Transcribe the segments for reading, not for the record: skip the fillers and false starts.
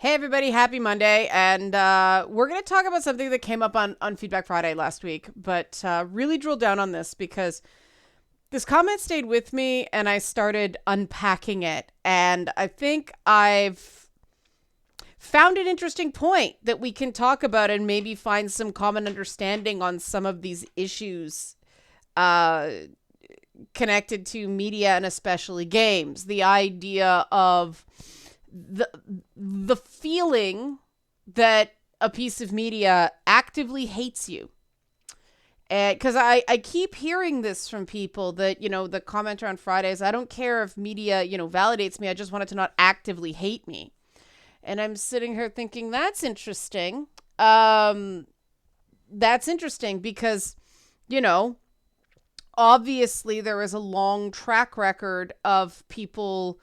Hey everybody, happy Monday, and we're going to talk about something that came up on Feedback Friday last week, but really drill down on this because this comment stayed with me and I started unpacking it, and I think I've found an interesting point that we can talk about and maybe find some common understanding on some of these issues uh, connected to media and especially games. The idea of the feeling that a piece of media actively hates you. Because I keep hearing this from people that, the commenter on Fridays, I don't care if media, validates me. I just want it to not actively hate me. And I'm sitting here thinking, that's interesting. That's interesting because, obviously there is a long track record of people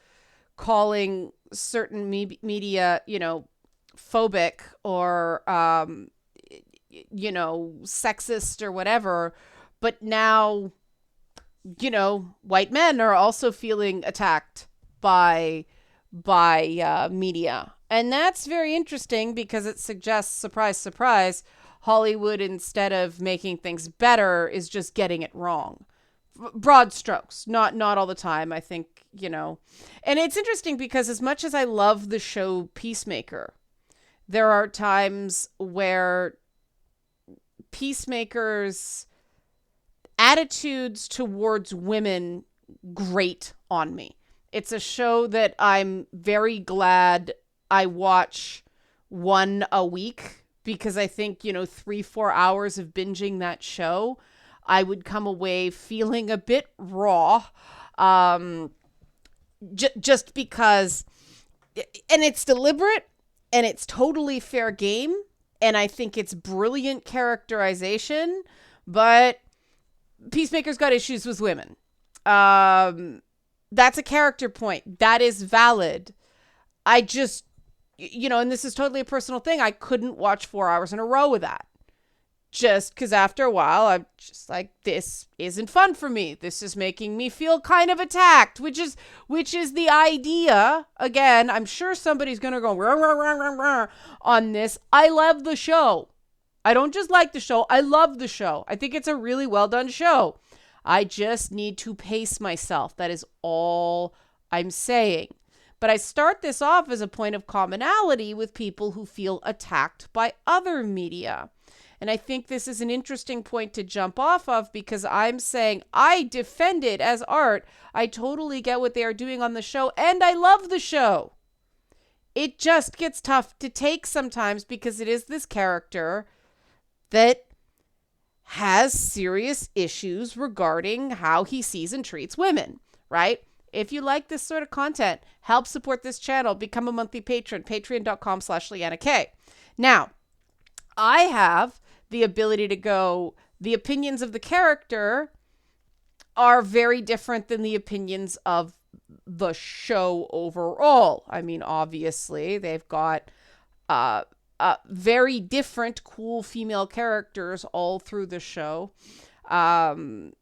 calling certain media, phobic or, sexist or whatever. But now, white men are also feeling attacked by media. And that's very interesting because it suggests, surprise, surprise, Hollywood, instead of making things better, is just getting it wrong. Broad strokes, not all the time, I think, And it's interesting because as much as I love the show Peacemaker, there are times where Peacemaker's attitudes towards women grate on me. It's a show that I'm very glad I watch one a week because I think, 3-4 hours of binging that show, I would come away feeling a bit raw. Just because, and it's deliberate and it's totally fair game. And I think it's brilliant characterization, but Peacemaker's got issues with women. That's a character point. That is valid. I just, and this is totally a personal thing. I couldn't watch 4 hours in a row with that. Just because after a while, I'm just like, this isn't fun for me. This is making me feel kind of attacked, which is the idea. Again, I'm sure somebody's going to go rah, rah, rah, rah, rah, on this. I love the show. I don't just like the show. I love the show. I think it's a really well done show. I just need to pace myself. That is all I'm saying. But I start this off as a point of commonality with people who feel attacked by other media. And I think this is an interesting point to jump off of because I'm saying I defend it as art. I totally get what they are doing on the show, and I love the show. It just gets tough to take sometimes because it is this character that has serious issues regarding how he sees and treats women, right? If you like this sort of content, help support this channel. Become a monthly patron, patreon.com/Leanna K. Now, I have the ability to go, the opinions of the character are very different than the opinions of the show overall. I mean, obviously, they've got very different cool female characters all through the show. But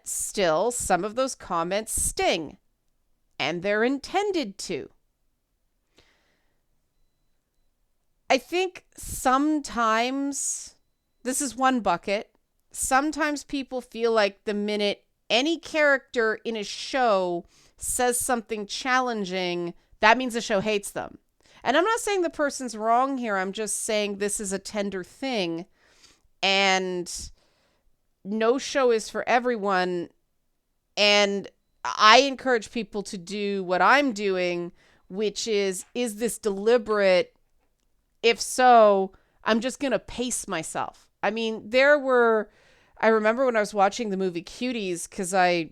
still, some of those comments sting, and they're intended to. I think sometimes, this is one bucket, sometimes people feel like the minute any character in a show says something challenging, that means the show hates them. And I'm not saying the person's wrong here. I'm just saying this is a tender thing. And no show is for everyone. And I encourage people to do what I'm doing, which is this deliberate? If so, I'm just going to pace myself. I mean, I remember when I was watching the movie Cuties, because I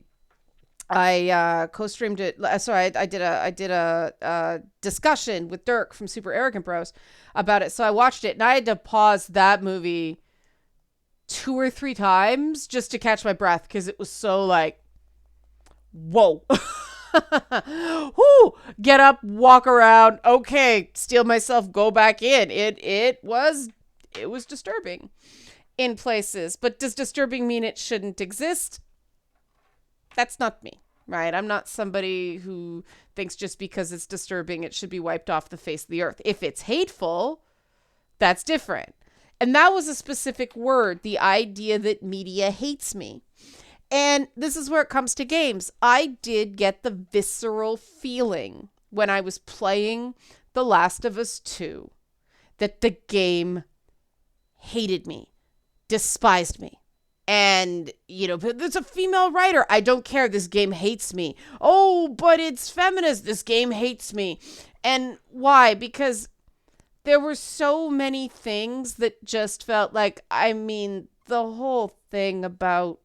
co-streamed it. Sorry, I did a discussion with Dirk from Super Arrogant Bros about it. So I watched it and I had to pause that movie 2 or 3 times just to catch my breath because it was so like, whoa. Whoo, get up, walk around. Okay, steel myself, go back in. It was disturbing in places. But does disturbing mean it shouldn't exist? That's not me, right? I'm not somebody who thinks just because it's disturbing, it should be wiped off the face of the earth. If it's hateful, that's different. And that was a specific word, the idea that media hates me. And this is where it comes to games. I did get the visceral feeling when I was playing The Last of Us 2 that the game hated me, despised me. And, there's a female writer. I don't care. This game hates me. Oh, but it's feminist. This game hates me. And why? Because there were so many things that just felt like, the whole thing about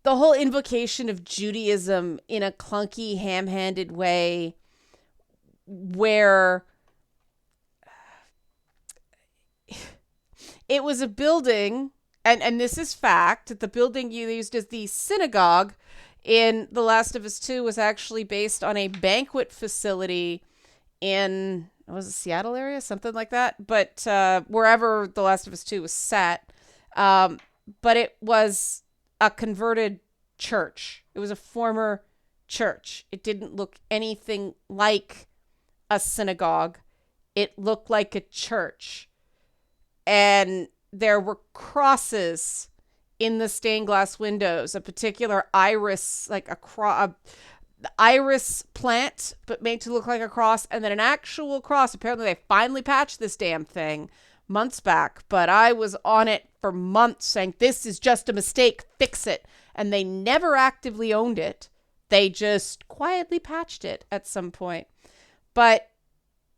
the whole invocation of Judaism in a clunky, ham-handed way where it was a building, and this is fact, the building you used as the synagogue in The Last of Us 2 was actually based on a banquet facility in, was it Seattle area? Something like that. But wherever The Last of Us 2 was set. But it was a converted church. It was a former church. It didn't look anything like a synagogue. It looked like a church. And there were crosses in the stained glass windows, a particular iris, like a iris plant, but made to look like a cross, and then an actual cross. Apparently they finally patched this damn thing months back, but I was on it for months saying, this is just a mistake, fix it. And they never actively owned it. They just quietly patched it at some point. But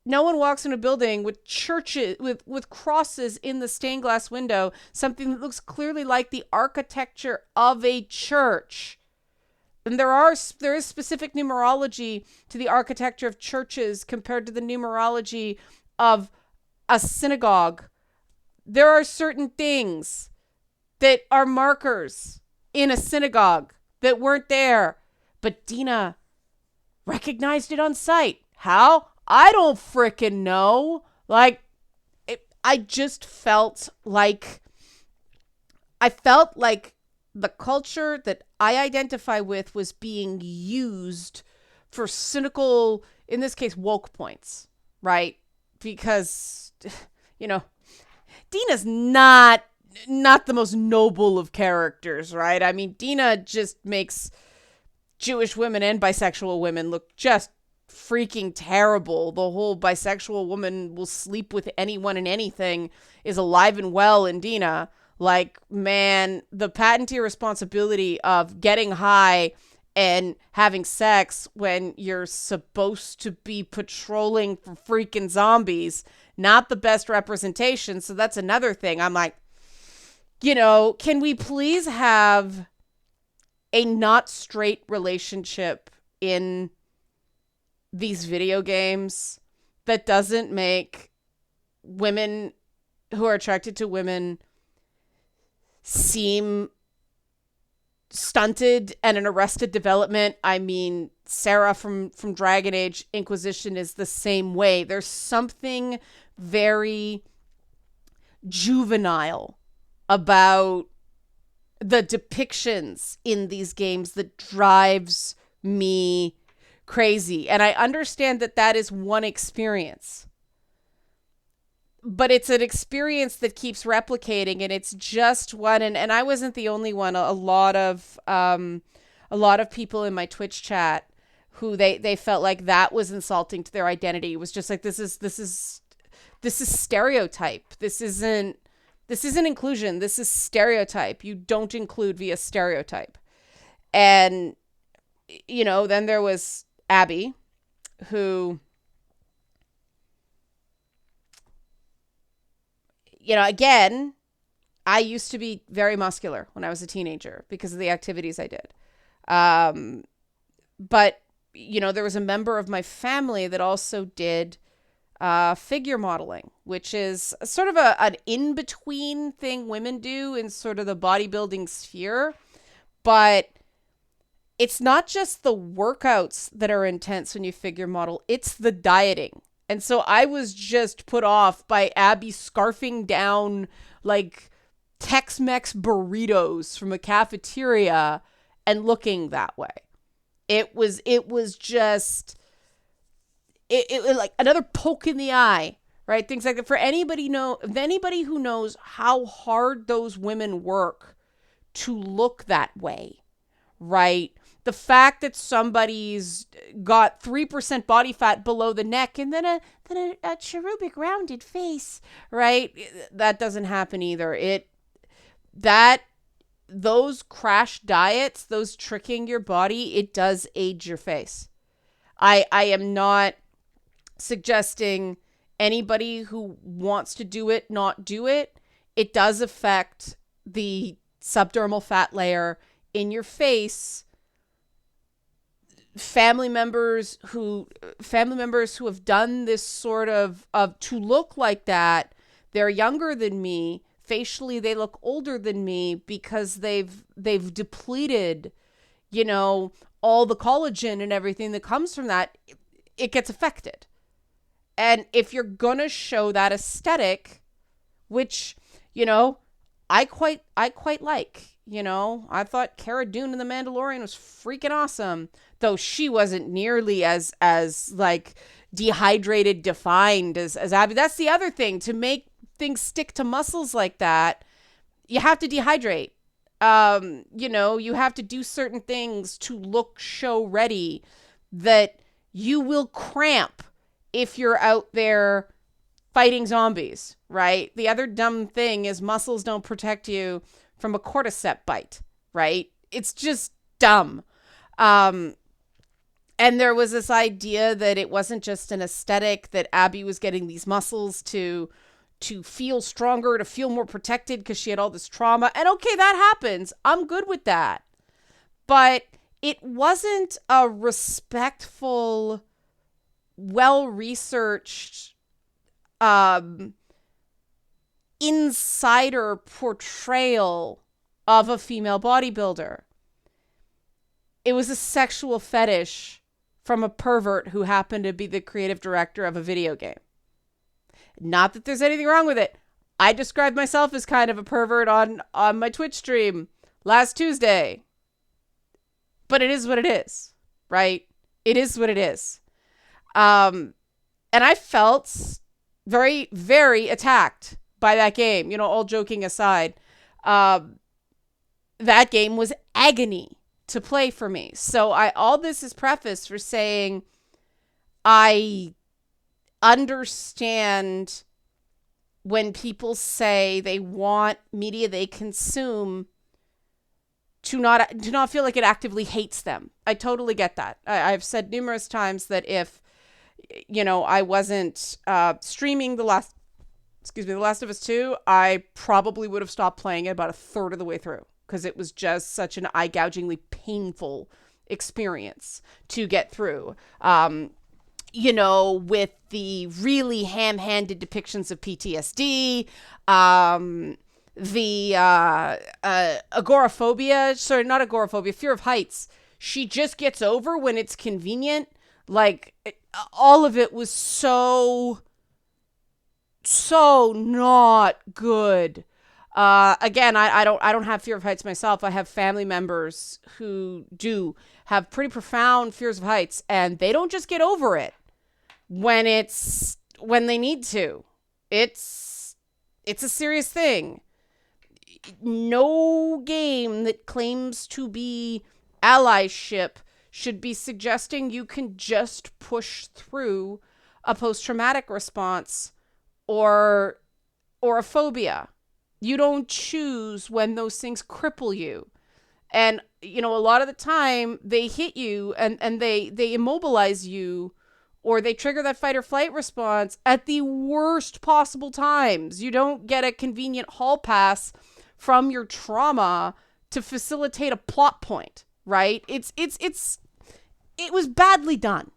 no one walks in a building with churches, with crosses in the stained glass window, something that looks clearly like the architecture of a church. And there is specific numerology to the architecture of churches compared to the numerology of a synagogue. There are certain things that are markers in a synagogue that weren't there, but Dina recognized it on sight. How? I don't frickin' know. I just felt like the culture that I identify with was being used for cynical, in this case, woke points, right? Because, Dina's not the most noble of characters, right? I mean, Dina just makes Jewish women and bisexual women look just freaking terrible. The whole bisexual woman will sleep with anyone and anything is alive and well in Dina. Like, man, the patent irresponsibility of getting high and having sex when you're supposed to be patrolling for freaking zombies, not the best representation. So that's another thing. I'm like, can we please have a not straight relationship in these video games that doesn't make women who are attracted to women seem stunted and an arrested development? I mean, Sarah from Dragon Age Inquisition is the same way. There's something very juvenile about the depictions in these games that drives me crazy. And I understand that is one experience, but it's an experience that keeps replicating, and it's just one. And I wasn't the only one. A lot of people in my Twitch chat who they felt like that was insulting to their identity. It was just like, this is stereotype. This isn't inclusion. This is stereotype. You don't include via stereotype. And, then there was Abby, who, again, I used to be very muscular when I was a teenager because of the activities I did. But, there was a member of my family that also did figure modeling, which is sort of an in-between thing women do in sort of the bodybuilding sphere. But it's not just the workouts that are intense when you figure model, it's the dieting. And so I was just put off by Abby scarfing down like Tex-Mex burritos from a cafeteria and looking that way. It was just it was like another poke in the eye, right? Things like that. For anybody who knows how hard those women work to look that way, right? The fact that somebody's got 3% body fat below the neck and then a cherubic rounded face, right? That doesn't happen either. Those crash diets, those tricking your body, it does age your face. I am not suggesting anybody who wants to do it not do it. It does affect the subdermal fat layer in your face. Family members who have done this sort of to look like that, they're younger than me. Facially, they look older than me because they've depleted, all the collagen and everything that comes from that. It gets affected. And if you're gonna show that aesthetic, which, I quite like, I thought Cara Dune in The Mandalorian was freaking awesome, though she wasn't nearly as like dehydrated, defined as Abby. That's the other thing. To make things stick to muscles like that, you have to dehydrate. You have to do certain things to look show ready that you will cramp if you're out there fighting zombies, right? The other dumb thing is muscles don't protect you from a cordyceps bite, right? It's just dumb. And there was this idea that it wasn't just an aesthetic, that Abby was getting these muscles to feel stronger, to feel more protected because she had all this trauma. And okay, that happens. I'm good with that. But it wasn't a respectful, well-researched, insider portrayal of a female bodybuilder. It was a sexual fetish from a pervert who happened to be the creative director of a video game. Not that there's anything wrong with it. I described myself as kind of a pervert on my Twitch stream last Tuesday. But it is what it is, right? It is what it is. And I felt very, very attacked by that game, all joking aside. That game was agony to play for me. So all this is prefaced for saying I understand when people say they want media they consume to not feel like it actively hates them. I totally get that. I've said numerous times that if I wasn't streaming The Last of Us 2, I probably would have stopped playing it about a third of the way through because it was just such an eye-gougingly painful experience to get through. With the really ham-handed depictions of PTSD, the agoraphobia, sorry, not agoraphobia, fear of heights, she just gets over when it's convenient. Like, all of it was so not good. Again, I don't have fear of heights myself. I have family members who do have pretty profound fears of heights, and they don't just get over it when they need to. It's a serious thing. No game that claims to be allyship should be suggesting you can just push through a post-traumatic response or a phobia. You don't choose when those things cripple you. And, a lot of the time they hit you and they immobilize you, or they trigger that fight or flight response at the worst possible times. You don't get a convenient hall pass from your trauma to facilitate a plot point, right? It was badly done.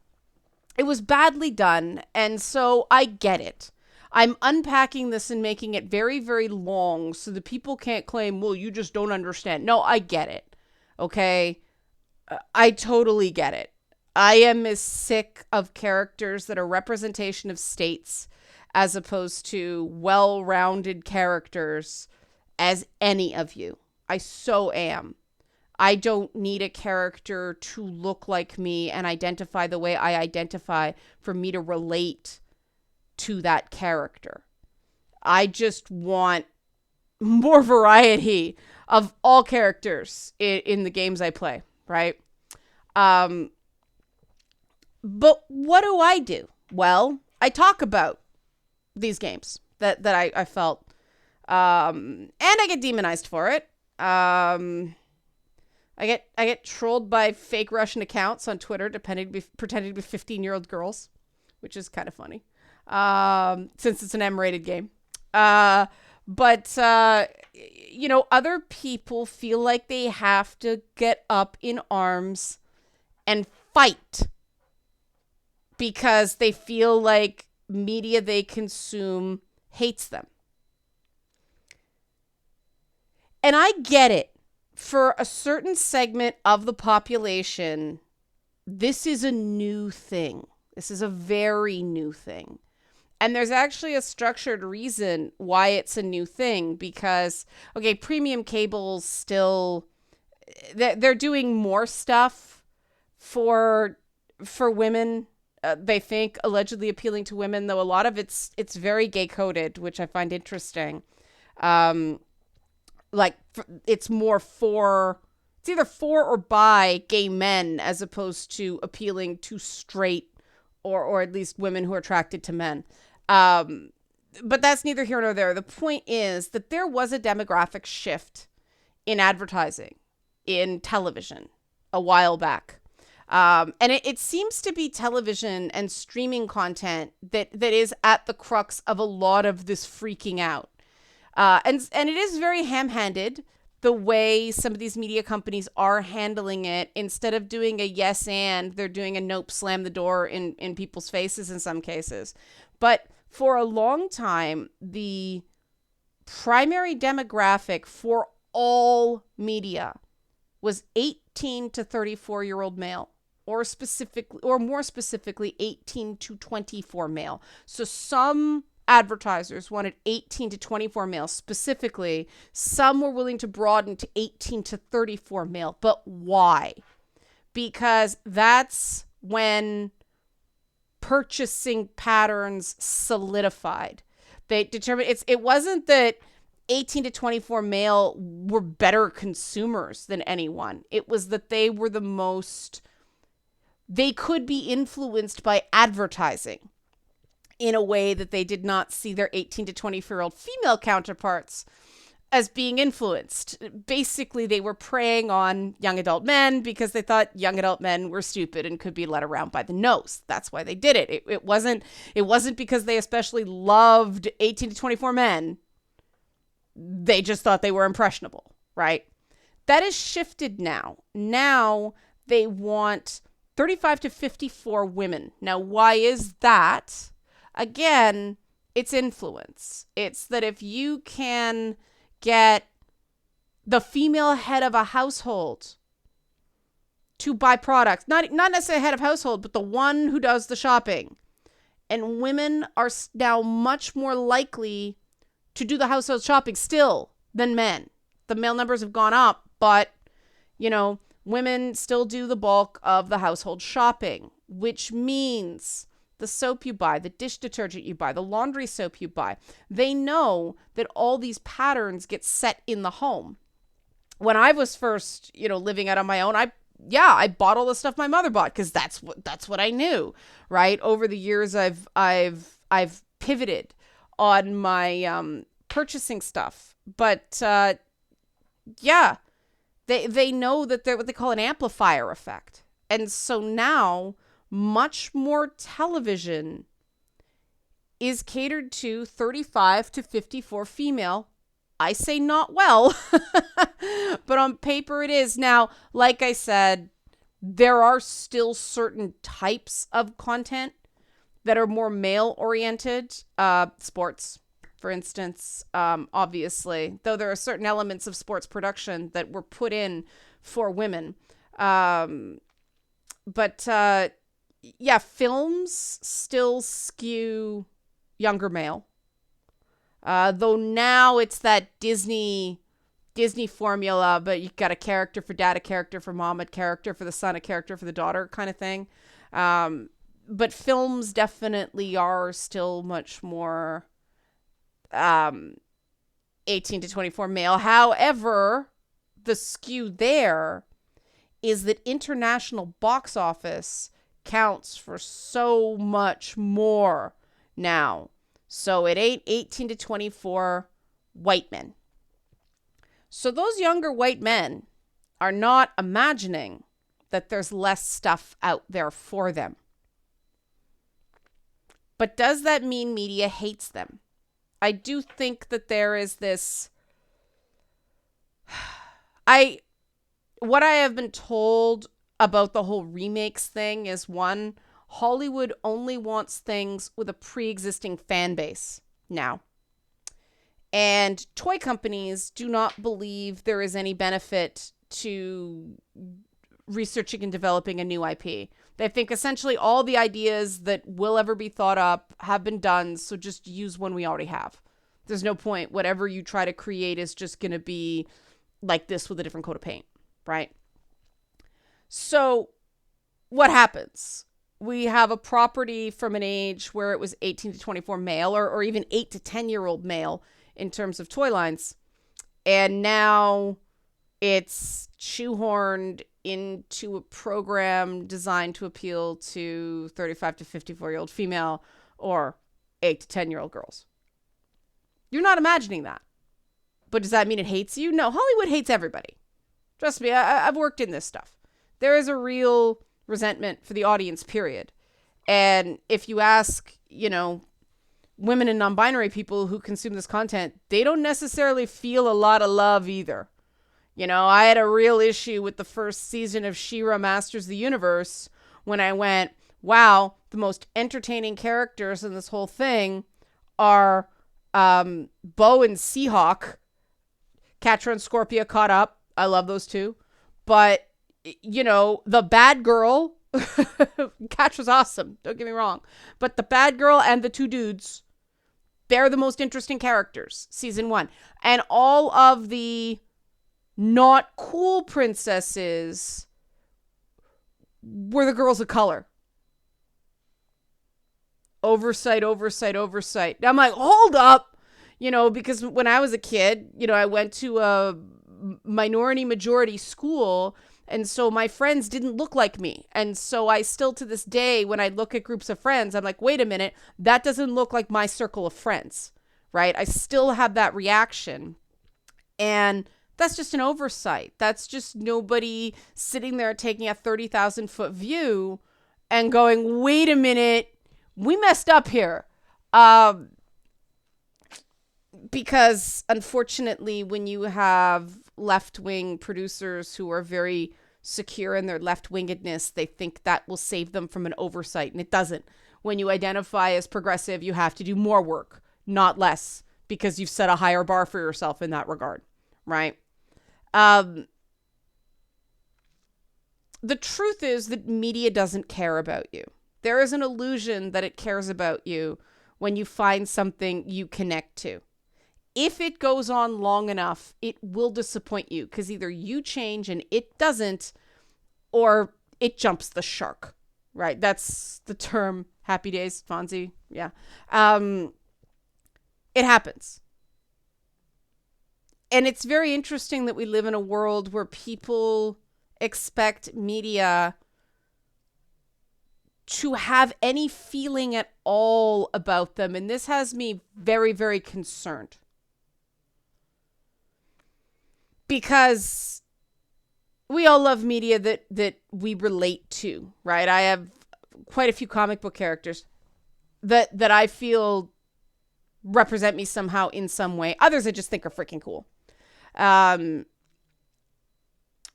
It was badly done. And so I get it. I'm unpacking this and making it very, very long so that people can't claim, well, you just don't understand. No, I get it. Okay? I totally get it. I am as sick of characters that are representation of states as opposed to well-rounded characters as any of you. I so am. I don't need a character to look like me and identify the way I identify for me to relate to that character. I just want more variety of all characters in the games I play, right? Um, but what do I do? Well, I talk about these games that I felt, and I get demonized for it. I get trolled by fake Russian accounts on Twitter, pretending to be 15-year-old girls, which is kind of funny, since it's an M-rated game. But other people feel like they have to get up in arms and fight because they feel like media they consume hates them. And I get it. For a certain segment of the population, this is a new thing. This is a very new thing. And there's actually a structured reason why it's a new thing because, okay, premium cable's still, they're doing more stuff for women. They think allegedly appealing to women, though a lot of it's very gay coded, which I find interesting. It's either for or by gay men as opposed to appealing to straight or at least women who are attracted to men. But that's neither here nor there. The point is that there was a demographic shift in advertising in television a while back. And it seems to be television and streaming content that is at the crux of a lot of this freaking out. And it is very ham-handed the way some of these media companies are handling it. Instead of doing a yes and, they're doing a nope, slam the door in people's faces in some cases. But for a long time, the primary demographic for all media was 18 to 34-year-old male, or more specifically 18 to 24 male. So some advertisers wanted 18 to 24 male specifically. Some were willing to broaden to 18 to 34 male. But why? Because that's when purchasing patterns solidified. They determined it wasn't that 18 to 24 male were better consumers than anyone. It was that they were they could be influenced by advertising in a way that they did not see their 18 to 24-year-old female counterparts as being influenced. Basically, they were preying on young adult men because they thought young adult men were stupid and could be led around by the nose. That's why they did it. It wasn't because they especially loved 18 to 24 men. They just thought they were impressionable, right? That has shifted now. Now they want 35 to 54 women. Now, why is that? Again, it's influence. It's that if you can get the female head of a household to buy products, not necessarily head of household, but the one who does the shopping, and women are now much more likely to do the household shopping still than men. The male numbers have gone up, but, women still do the bulk of the household shopping, which means the soap you buy, the dish detergent you buy, the laundry soap you buy, they know that all these patterns get set in the home. When I was first, living out on my own, I bought all the stuff my mother bought because that's what I knew, right? Over the years, I've pivoted on my purchasing stuff, but they know that they're what they call an amplifier effect, and so now much more television is catered to 35 to 54 female. I say not well, but on paper it is. Now, like I said, there are still certain types of content that are more male-oriented. Sports, for instance, obviously, though there are certain elements of sports production that were put in for women. Films still skew younger male. Though now it's that Disney Disney formula, but you got a character for dad, a character for mom, a character for the son, a character for the daughter kind of thing. But films definitely are still much more 18 to 24 male. However, the skew there is that international box office counts for so much more now. So it ain't 18 to 24 white men. So those younger white men are not imagining that there's less stuff out there for them. But does that mean media hates them? I do think that there is this... What I have been told about the whole remakes thing is, one, Hollywood only wants things with a pre-existing fan base now. And toy companies do not believe there is any benefit to researching and developing a new IP. They think essentially all the ideas that will ever be thought up have been done, so just use one we already have. There's no point. Whatever you try to create is just going to be like this with a different coat of paint, right? So what happens? We have a property from an age where it was 18 to 24 male, or even 8 to 10-year-old male in terms of toy lines. And now it's shoehorned into a program designed to appeal to 35 to 54-year-old female or 8 to 10-year-old girls. You're not imagining that. But does that mean it hates you? No, Hollywood hates everybody. Trust me, I've worked in this stuff. There is a real resentment for the audience, period. And if you ask, women and non-binary people who consume this content, they don't necessarily feel a lot of love either. I had a real issue with the first season of She-Ra Masters of the Universe when I went, wow, the most entertaining characters in this whole thing are Bo and Seahawk. Catra and Scorpia caught up. I love those two. But, the bad girl, Catra's awesome, don't get me wrong. But the bad girl and the two dudes, they're the most interesting characters, season 1. And all of the not cool princesses were the girls of color. Oversight. Now I'm like, hold up. Because when I was a kid, I went to a minority majority school, and so my friends didn't look like me. And so I still, to this day, when I look at groups of friends, I'm like, wait a minute, that doesn't look like my circle of friends, right? I still have that reaction. And that's just an oversight. That's just nobody sitting there taking a 30,000-foot view and going, wait a minute, we messed up here. Because unfortunately, when you have left-wing producers who are very secure in their left-wingedness, they think that will save them from an oversight, and it doesn't. When you identify as progressive, you have to do more work, not less, because you've set a higher bar for yourself in that regard, right? The truth is that media doesn't care about you. There is an illusion that it cares about you when you find something you connect to. If it goes on long enough, it will disappoint you because either you change and it doesn't, or it jumps the shark, right? That's the term. Happy Days, Fonzie. Yeah. It happens. And it's very interesting that we live in a world where people expect media to have any feeling at all about them. And this has me very, very concerned. Because we all love media that we relate to, right? I have quite a few comic book characters that I feel represent me somehow in some way. Others I just think are freaking cool.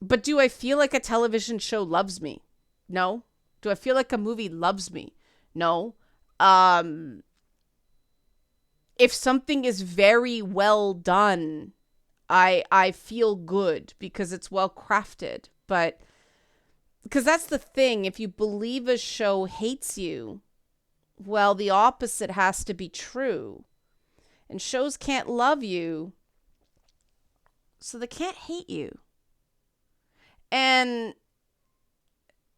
But do I feel like a television show loves me? No. Do I feel like a movie loves me? No. If something is very well done, I feel good because it's well crafted. But because that's the thing, if you believe a show hates you, well, the opposite has to be true. And shows can't love you so they can't hate you. And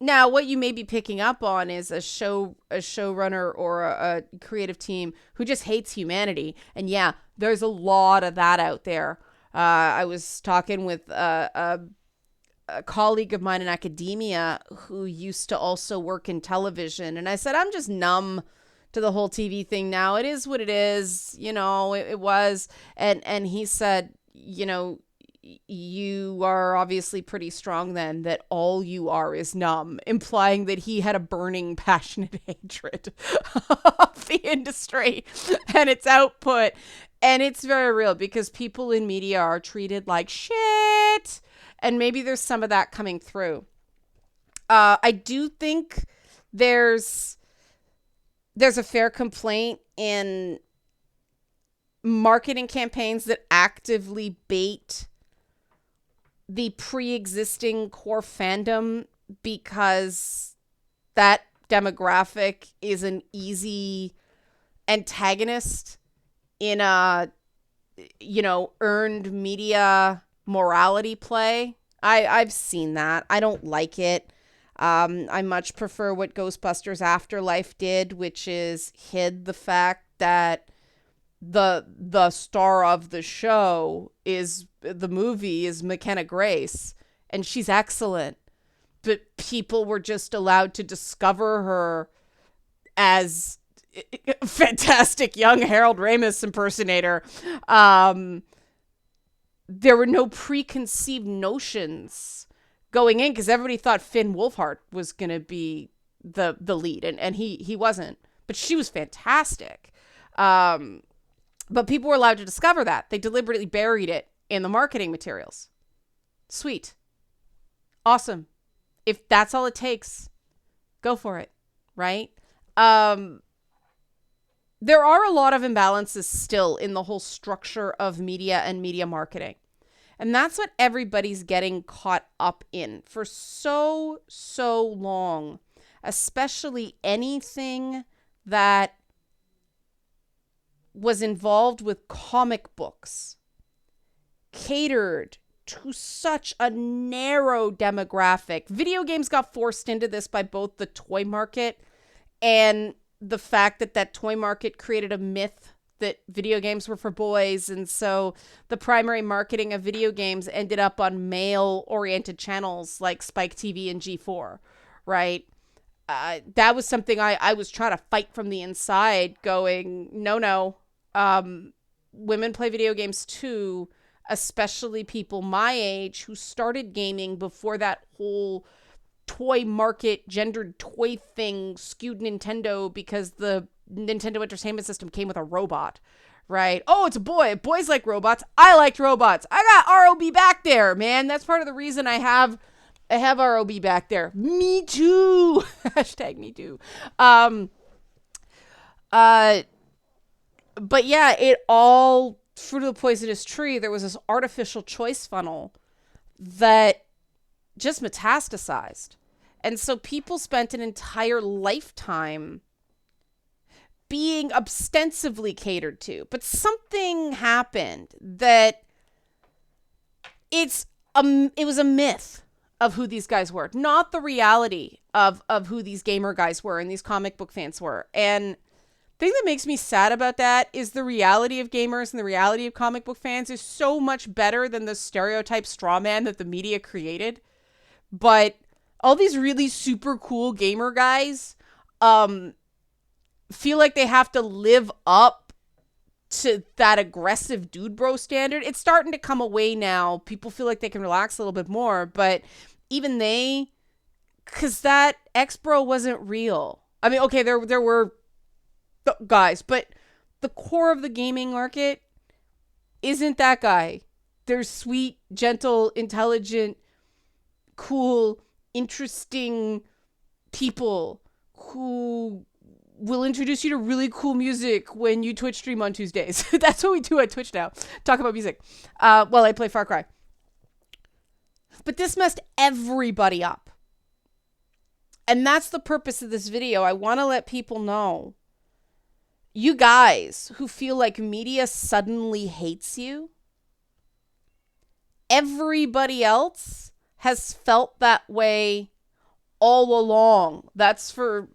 now what you may be picking up on is a showrunner or a creative team who just hates humanity. And yeah, there's a lot of that out there. I was talking with a colleague of mine in academia who used to also work in television. And I said, I'm just numb to the whole TV thing now. It is what it is. It was. And he said, you are obviously pretty strong then, that all you are is numb, implying that he had a burning, passionate hatred of the industry and its output. And it's very real because people in media are treated like shit. And maybe there's some of that coming through. I do think there's a fair complaint in marketing campaigns that actively bait the pre-existing core fandom, because that demographic is an easy antagonist in a, earned media morality play. I've seen that. I don't like it. I much prefer what Ghostbusters Afterlife did, which is hid the fact that the star of the show is the movie is McKenna Grace, and she's excellent, but people were just allowed to discover her as a fantastic young Harold Ramis impersonator. There were no preconceived notions going in because everybody thought Finn Wolfhard was going to be the lead, and he wasn't, but she was fantastic. But people were allowed to discover that. They deliberately buried it in the marketing materials. Sweet. Awesome. If that's all it takes, go for it, right? There are a lot of imbalances still in the whole structure of media and media marketing. And that's what everybody's getting caught up in for so long, especially anything that was involved with comic books, catered to such a narrow demographic. Video games got forced into this by both the toy market and the fact that toy market created a myth that video games were for boys. And so the primary marketing of video games ended up on male-oriented channels like Spike TV and G4, right? That was something I was trying to fight from the inside, going, no. Women play video games too, especially people my age who started gaming before that whole toy market, gendered toy thing skewed Nintendo, because the Nintendo Entertainment System came with a robot, right? Oh, it's a boy. Boys like robots. I liked robots. I got ROB back there, man. That's part of the reason I have ROB back there. Me too. Hashtag me too. But yeah, it all, fruit of the poisonous tree, there was this artificial choice funnel that just metastasized. And so people spent an entire lifetime being ostensibly catered to. But something happened that it was a myth of who these guys were, not the reality of who these gamer guys were and these comic book fans were. And the thing that makes me sad about that is the reality of gamers and the reality of comic book fans is so much better than the stereotype straw man that the media created. But all these really super cool gamer guys feel like they have to live up to that aggressive dude bro standard. It's starting to come away now. People feel like they can relax a little bit more, but even because that ex-bro wasn't real. I mean, okay, there were guys, but the core of the gaming market isn't that guy. They're sweet, gentle, intelligent, cool, interesting people who will introduce you to really cool music when you Twitch stream on Tuesdays. That's what we do at Twitch now. Talk about music. Well, I play Far Cry. But this messed everybody up. And that's the purpose of this video. I want to let people know, you guys who feel like media suddenly hates you, everybody else has felt that way all along. That's for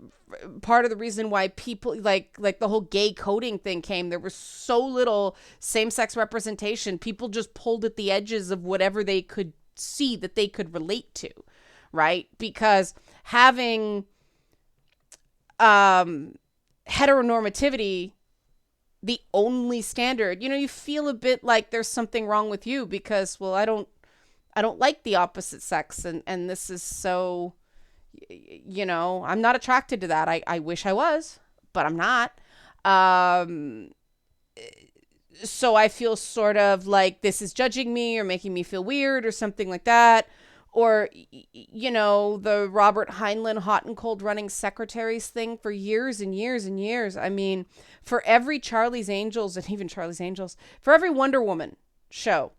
part of the reason why people like the whole gay coding thing came. There was so little same-sex representation. People just pulled at the edges of whatever they could see that they could relate to, right? Because having heteronormativity the only standard, you feel a bit like there's something wrong with you because, well, I don't like the opposite sex, and this is so, I'm not attracted to that. I wish I was, but I'm not. So I feel sort of like this is judging me or making me feel weird or something like that. Or, the Robert Heinlein hot and cold running secretaries thing for years and years and years. I mean, for every Charlie's Angels and even Charlie's Angels, for every Wonder Woman show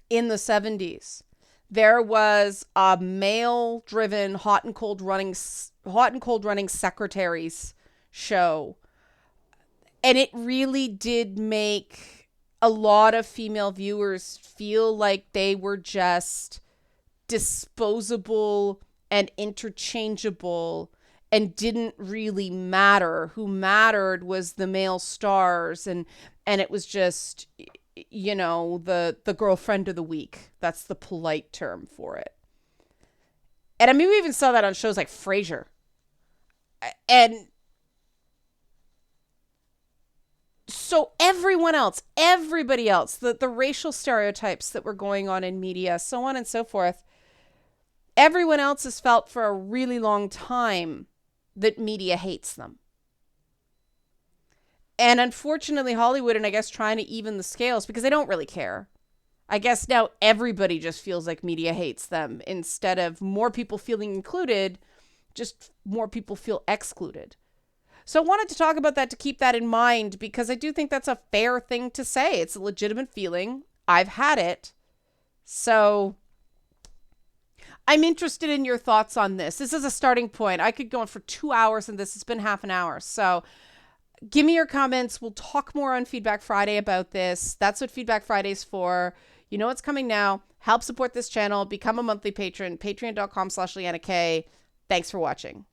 in the 70s, there was a male driven hot and cold running secretaries show. And it really did make a lot of female viewers feel like they were just disposable and interchangeable and didn't really matter. Who mattered was the male stars, and it was just, the girlfriend of the week. That's the polite term for it. And I mean, we even saw that on shows like Frasier. And so everybody else, the racial stereotypes that were going on in media, so on and so forth, everyone else has felt for a really long time that media hates them. And unfortunately, Hollywood, and I guess trying to even the scales, because they don't really care. I guess now everybody just feels like media hates them instead of more people feeling included, just more people feel excluded. So I wanted to talk about that to keep that in mind, because I do think that's a fair thing to say. It's a legitimate feeling. I've had it. So I'm interested in your thoughts on this. This is a starting point. I could go on for 2 hours and this has been half an hour. So give me your comments. We'll talk more on Feedback Friday about this. That's what Feedback Friday is for. You know what's coming now. Help support this channel. Become a monthly patron. Patreon.com/LeannaK. Thanks for watching.